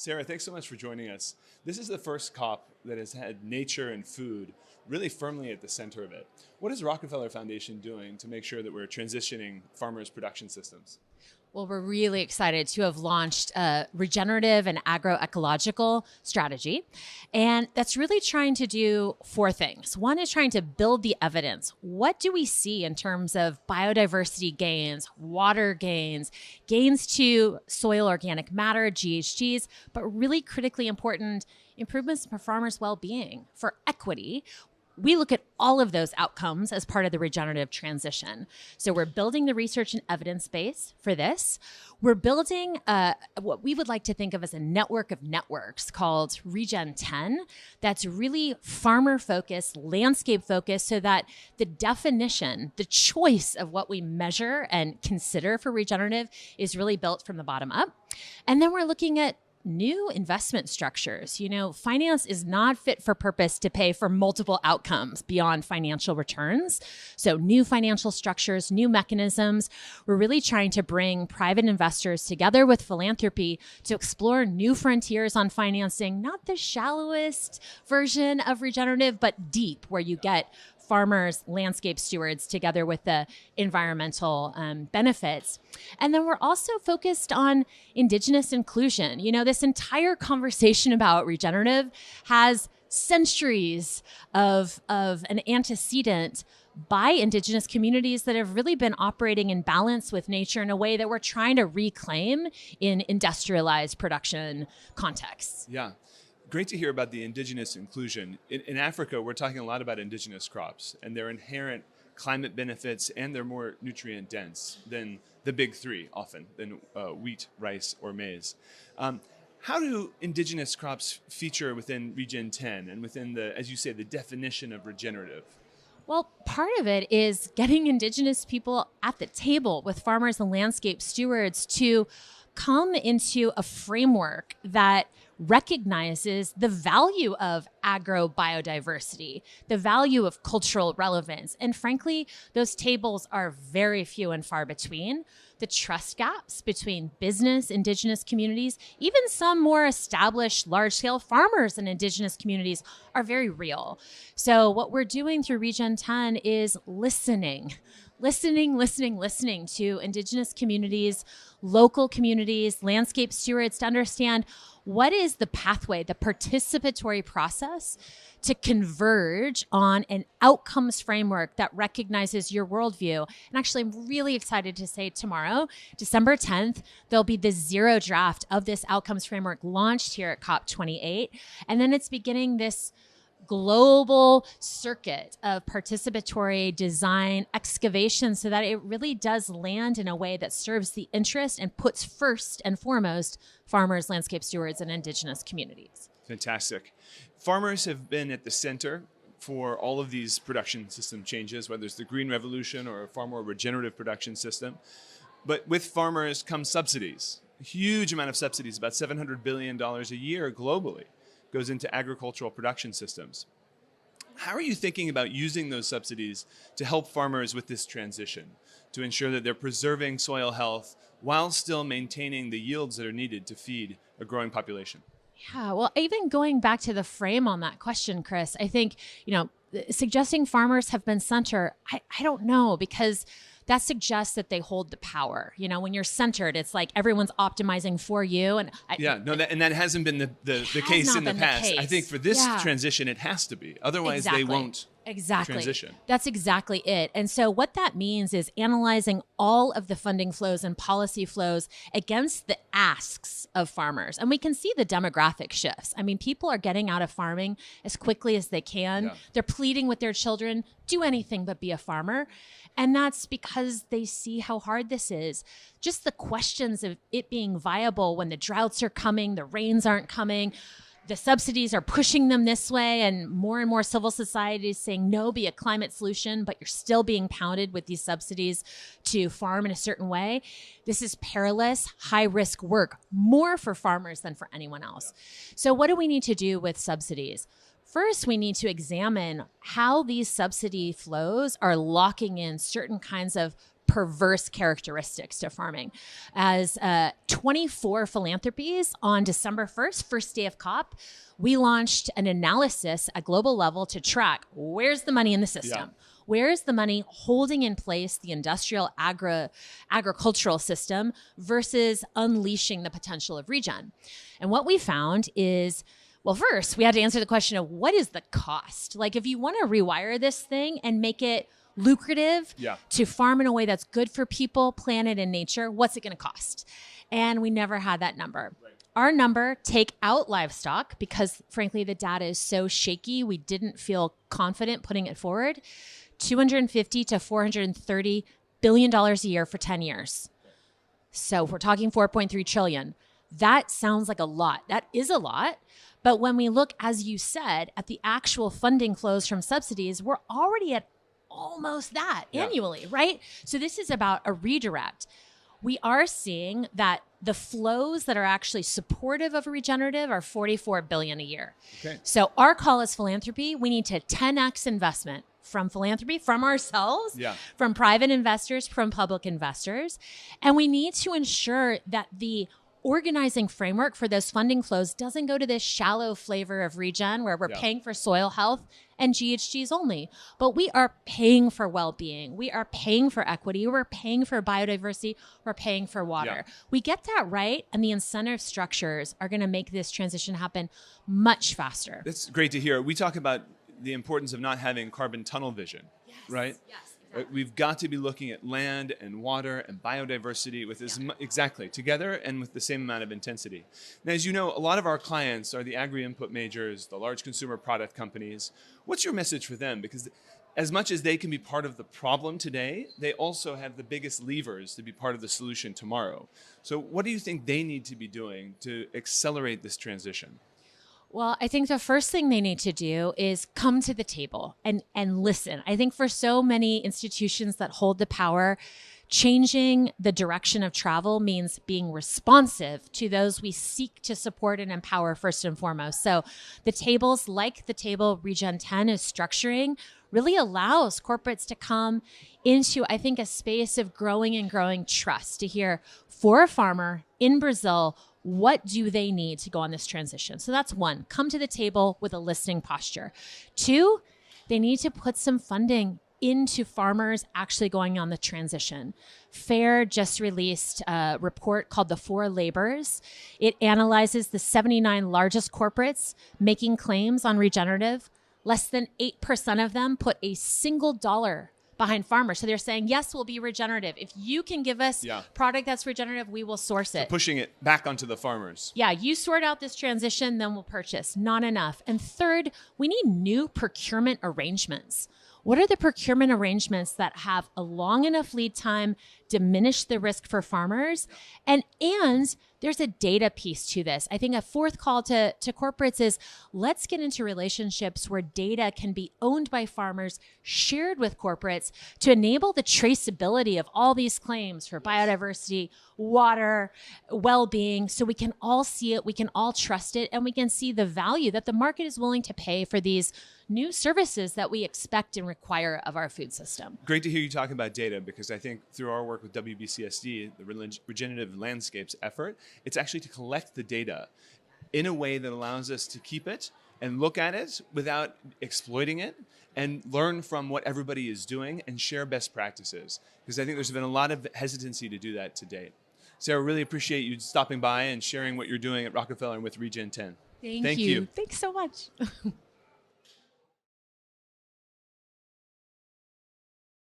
Sarah, thanks so much for joining us. This is the first COP that has had nature and food really firmly at the center of it. What is Rockefeller Foundation doing to make sure that we're transitioning farmers' production systems? Well, we're really excited to have launched a regenerative and agroecological strategy. And that's really trying to do four things. One is trying to build the evidence. What do we see in terms of biodiversity gains, water gains, gains to soil organic matter, GHGs, but really critically important, improvements for farmers' well-being, for equity. We look at all of those outcomes as part of the regenerative transition. So we're building the research and evidence base for this. We're building what we would like to think of as a network of networks called Regen 10 that's really farmer-focused, landscape-focused, so that the definition, the choice of what we measure and consider for regenerative is really built from the bottom up. And then we're looking at new investment structures. You know, finance is not fit for purpose to pay for multiple outcomes beyond financial returns. So new financial structures, new mechanisms. We're really trying to bring private investors together with philanthropy to explore new frontiers on financing, not the shallowest version of regenerative, but deep, where you get farmers, landscape stewards together with the environmental benefits. And then we're also focused on Indigenous inclusion. You know, this entire conversation about regenerative has centuries of an antecedent by Indigenous communities that have really been operating in balance with nature in a way that we're trying to reclaim in industrialized production contexts. Yeah. Great to hear about the indigenous inclusion. In Africa, we're talking a lot about indigenous crops and their inherent climate benefits, and they're more nutrient dense than the big three often, than wheat, rice, or maize. How do indigenous crops feature within Regen 10 and within the, as you say, the definition of regenerative? Well, part of it is getting Indigenous people at the table with farmers and landscape stewards to come into a framework that recognizes the value of agrobiodiversity, the value of cultural relevance. And frankly, those tables are very few and far between. The trust gaps between business, Indigenous communities, even some more established large-scale farmers and Indigenous communities are very real. So what we're doing through Regen 10 is listening to Indigenous communities, local communities, landscape stewards to understand what is the pathway, the participatory process to converge on an outcomes framework that recognizes your worldview. And actually, I'm really excited to say tomorrow, December 10th, there'll be the zero draft of this outcomes framework launched here at COP28. And then it's beginning this global circuit of participatory design excavation so that it really does land in a way that serves the interest and puts first and foremost farmers, landscape stewards, and Indigenous communities. Fantastic. Farmers have been at the center for all of these production system changes, whether it's the Green Revolution or a far more regenerative production system. But with farmers come subsidies, a huge amount of subsidies, about $700 billion a year globally, goes into agricultural production systems. How are you thinking about using those subsidies to help farmers with this transition, to ensure that they're preserving soil health while still maintaining the yields that are needed to feed a growing population? Yeah, well, even going back to the frame on that question, Chris, I think, suggesting farmers have been center, I don't know, because that suggests that they hold the power. You know, when you're centered, it's like everyone's optimizing for you. And that hasn't been the case in the past. I think for this transition, it has to be. Otherwise, they won't transition. That's exactly it. And so what that means is analyzing all of the funding flows and policy flows against the asks of farmers. And we can see the demographic shifts. I mean, people are getting out of farming as quickly as they can. Yeah. They're pleading with their children, do anything but be a farmer. And that's because they see how hard this is. Just the questions of it being viable when the droughts are coming, the rains aren't coming, the subsidies are pushing them this way, and more civil society is saying, no, be a climate solution, but you're still being pounded with these subsidies to farm in a certain way. This is perilous, high-risk work, more for farmers than for anyone else. So what do we need to do with subsidies? First, we need to examine how these subsidy flows are locking in certain kinds of perverse characteristics to farming. As 24 philanthropies on December 1st, first day of COP, we launched an analysis at global level to track where's the money in the system. Yeah. Where is the money holding in place the industrial agricultural system versus unleashing the potential of regen? And what we found is, well, first, we had to answer the question of what is the cost? Like, if you want to rewire this thing and make it lucrative to farm in a way that's good for people, planet, and nature, what's it going to cost? And we never had that number. Right. Our number, take out livestock, because frankly, the data is so shaky, we didn't feel confident putting it forward. $250 to $430 billion a year for 10 years. So if we're talking 4.3 trillion, that sounds like a lot. That is a lot. But when we look, as you said, at the actual funding flows from subsidies, we're already at almost that annually, right? So this is about a redirect. We are seeing that the flows that are actually supportive of regenerative are 44 billion a year. Okay. So our call is philanthropy. We need to 10x investment from philanthropy, from ourselves, from private investors, from public investors. And we need to ensure that the organizing framework for those funding flows doesn't go to this shallow flavor of regen where we're paying for soil health and GHGs only, but we are paying for well-being. We are paying for equity. We're paying for biodiversity. We're paying for water. We get that right, and the incentive structures are going to make this transition happen much faster. That's great to hear. We talk about the importance of not having carbon tunnel vision, right? Yes. Exactly. We've got to be looking at land and water and biodiversity with exactly together and with the same amount of intensity. Now, as you know, a lot of our clients are the agri-input majors, the large consumer product companies. What's your message for them? Because as much as they can be part of the problem today, they also have the biggest levers to be part of the solution tomorrow. So what do you think they need to be doing to accelerate this transition? Well, I think the first thing they need to do is come to the table and listen. I think for so many institutions that hold the power, changing the direction of travel means being responsive to those we seek to support and empower first and foremost. So the tables, like the table Regen 10 is structuring, really allows corporates to come into, I think, a space of growing trust to hear, for a farmer in Brazil, what do they need to go on this transition? So that's one, come to the table with a listening posture. Two, they need to put some funding into farmers actually going on the transition. FAIR just released a report called The Four Labors. It analyzes the 79 largest corporates making claims on regenerative. Less than 8% of them put a single dollar behind farmers. So they're saying, yes, we'll be regenerative. If you can give us product that's regenerative, we will source it. So pushing it back onto the farmers. Yeah, you sort out this transition, then we'll purchase. Not enough. And third, we need new procurement arrangements. What are the procurement arrangements that have a long enough lead time, diminish the risk for farmers? And there's a data piece to this. I think a fourth call to corporates is let's get into relationships where data can be owned by farmers, shared with corporates to enable the traceability of all these claims for biodiversity, water, well-being, so we can all see it, we can all trust it, and we can see the value that the market is willing to pay for these new services that we expect and require of our food system. Great to hear you talk about data, because I think through our work with WBCSD, the Regenerative Landscapes effort, it's actually to collect the data in a way that allows us to keep it and look at it without exploiting it, and learn from what everybody is doing and share best practices. Because I think there's been a lot of hesitancy to do that to date. Sarah, really appreciate you stopping by and sharing what you're doing at Rockefeller and with Regen 10. Thank you. Thanks so much.